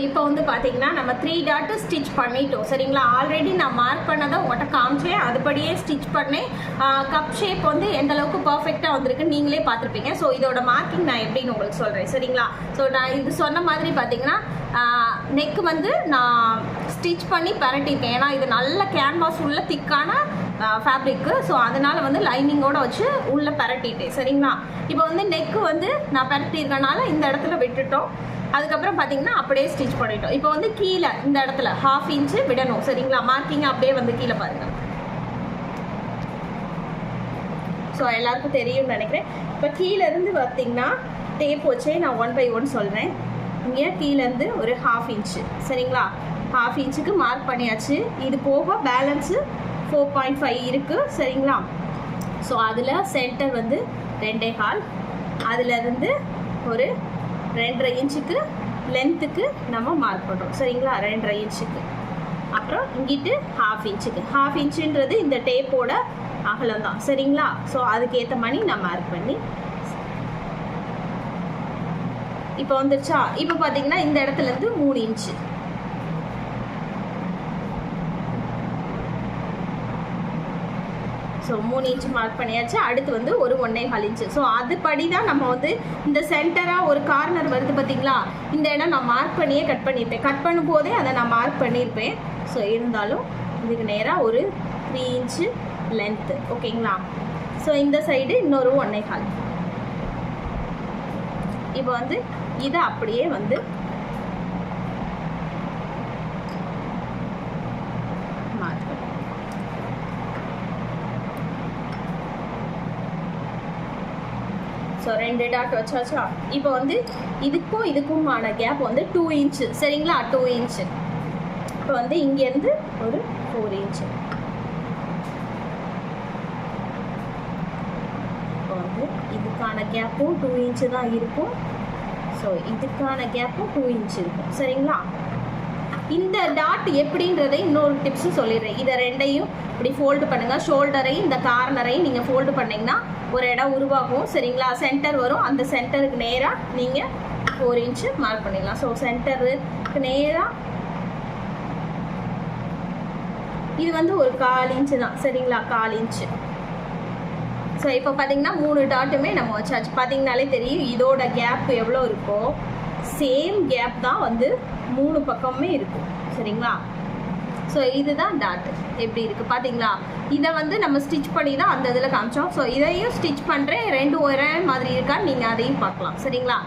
இப்போ வந்து பார்த்தீங்கன்னா நம்ம 3 டாட் ஸ்டிச் பண்ணிட்டோம் சரிங்களா. ஆல்ரெடி நான் மார்க் பண்ணதை உங்கள்கிட்ட காமிச்சேன், அதுபடியே ஸ்டிச் பண்ணேன். கப் ஷேப் வந்து எந்த அளவுக்கு பர்ஃபெக்டாக வந்திருக்கு நீங்களே பார்த்துருப்பீங்க. ஸோ இதோட மார்க்கிங் நான் எப்படின்னு உங்களுக்கு சொல்கிறேன் சரிங்களா. ஸோ நான் இது சொன்ன மாதிரி பார்த்தீங்கன்னா நெக்கு வந்து நான் ஸ்டிச் பண்ணி பரட்டியிருக்கேன். ஏன்னா இது நல்ல கேன்வாஸ் உள்ள திக்கான ஃபேப்ரிக்கு. ஸோ அதனால் வந்து லைனிங்கோடு வச்சு உள்ளே பரட்டிட்டேன் சரிங்களா. இப்போ வந்து நெக்கு வந்து நான் பரட்டியிருக்கனால இந்த இடத்துல விட்டுட்டோம். அதுக்கப்புறம் பார்த்தீங்கன்னா அப்படியே ஸ்டிச் பண்ணிட்டோம். இப்போ வந்து கீழே இந்த இடத்துல 1/2 இன்ச்சு விடணும் சரிங்களா. மார்க்கிங் அப்படியே வந்து கீழே பாருங்கள். ஸோ எல்லாருக்கும் தெரியும்னு நினைக்கிறேன். இப்போ கீழேருந்து பார்த்தீங்கன்னா டேப் வச்சே நான் 1 by 1 சொல்கிறேன். இங்கே கீழேருந்து ஒரு 1/2 இன்ச்சு சரிங்களா. 1/2 இன்ச்சுக்கு மார்க் பண்ணியாச்சு. இது போக பேலன்ஸு 4.5 இருக்குது சரிங்களா. ஸோ அதில் சென்டர் வந்து 2.25, அதுலேருந்து ஒரு 2.5 இன்ச்சுக்கு லென்த்துக்கு நம்ம மார்க் பண்ணுறோம் சரிங்களா. 2.5 இன்ச்சுக்கு. அப்புறம் இங்கிட்டு 1/2 இன்ச்சுக்கு. 1/2 இன்ச்சுன்றது இந்த டேப்போட அகலம் தான் சரிங்களா. ஸோ அதுக்கேற்ற மாதிரி நான் மார்க் பண்ணி இப்போ வந்துருச்சா. இப்போ பார்த்தீங்கன்னா இந்த இடத்துலேருந்து 3 இன்ச்சு. ஸோ 3 இன்ச்சு மார்க் பண்ணியாச்சு. அடுத்து வந்து ஒரு 1.25 இன்ச்சு. ஸோ அதுபடி தான் நம்ம வந்து இந்த சென்டராக ஒரு கார்னர் வருது பார்த்தீங்களா, இந்த இடம் நான் மார்க் பண்ணியே கட் பண்ணியிருப்பேன். கட் பண்ணும்போதே அதை நான் மார்க் பண்ணியிருப்பேன். ஸோ இருந்தாலும் இதுக்கு நேராக ஒரு 3 இன்ச்சு லென்த்து ஓகேங்களா. ஸோ இந்த சைடு இன்னொரு 1.25. இப்போ வந்து இதை அப்படியே வந்து மார்க் ஸோ 2 டாட் வச்சாச்சா. இப்போ வந்து இதுக்குமான கேப் வந்து 2 இன்ச்சு சரிங்களா. 2 இன்ச்சு. இப்போ வந்து இங்கேருந்து ஒரு 4 இன்ச்சு. இப்போ வந்து இதுக்கான கேப்பும் 2 இன்ச்சு தான் இருக்கும். ஸோ இதுக்கான கேப்பும் 2 இன்ச்சு இருக்கும் சரிங்களா. இந்த டாட் எப்படின்றதை இன்னொரு டிப்ஸும் சொல்லிடுறேன். இதை ரெண்டையும் இப்படி ஃபோல்டு பண்ணுங்கள். ஷோல்டரையும் இந்த கார்னரையும் நீங்கள் ஃபோல்டு பண்ணிங்கன்னா ஒரு இடம் உருவாகும் சரிங்களா. சென்டர் வரும். அந்த சென்டருக்கு நேராக நீங்கள் 4 இன்ச்சு மார்க் பண்ணிடலாம். ஸோ சென்டருக்கு நேராக இது வந்து ஒரு 1/4 இன்ச்சு தான் சரிங்களா. 1/4 இன்ச்சு. ஸோ இப்போ பார்த்தீங்கன்னா 3 டாட்டுமே நம்ம வச்சாச்சு. பார்த்தீங்கனாலே தெரியும் இதோட கேப் எவ்வளோ இருக்கோ சேம் கேப் தான் வந்து 3 பக்கமுமே இருக்கும் சரிங்களா. ஸோ இதுதான் டாட் எப்படி இருக்குது பார்த்தீங்களா. இதை வந்து நம்ம ஸ்டிச் பண்ணி தான் அந்த இதில் காமிச்சோம். ஸோ இதையும் ஸ்டிச் பண்ணுறேன். 2 ஒரே மாதிரி இருக்கான்னு நீங்கள் அதையும் பார்க்கலாம் சரிங்களா.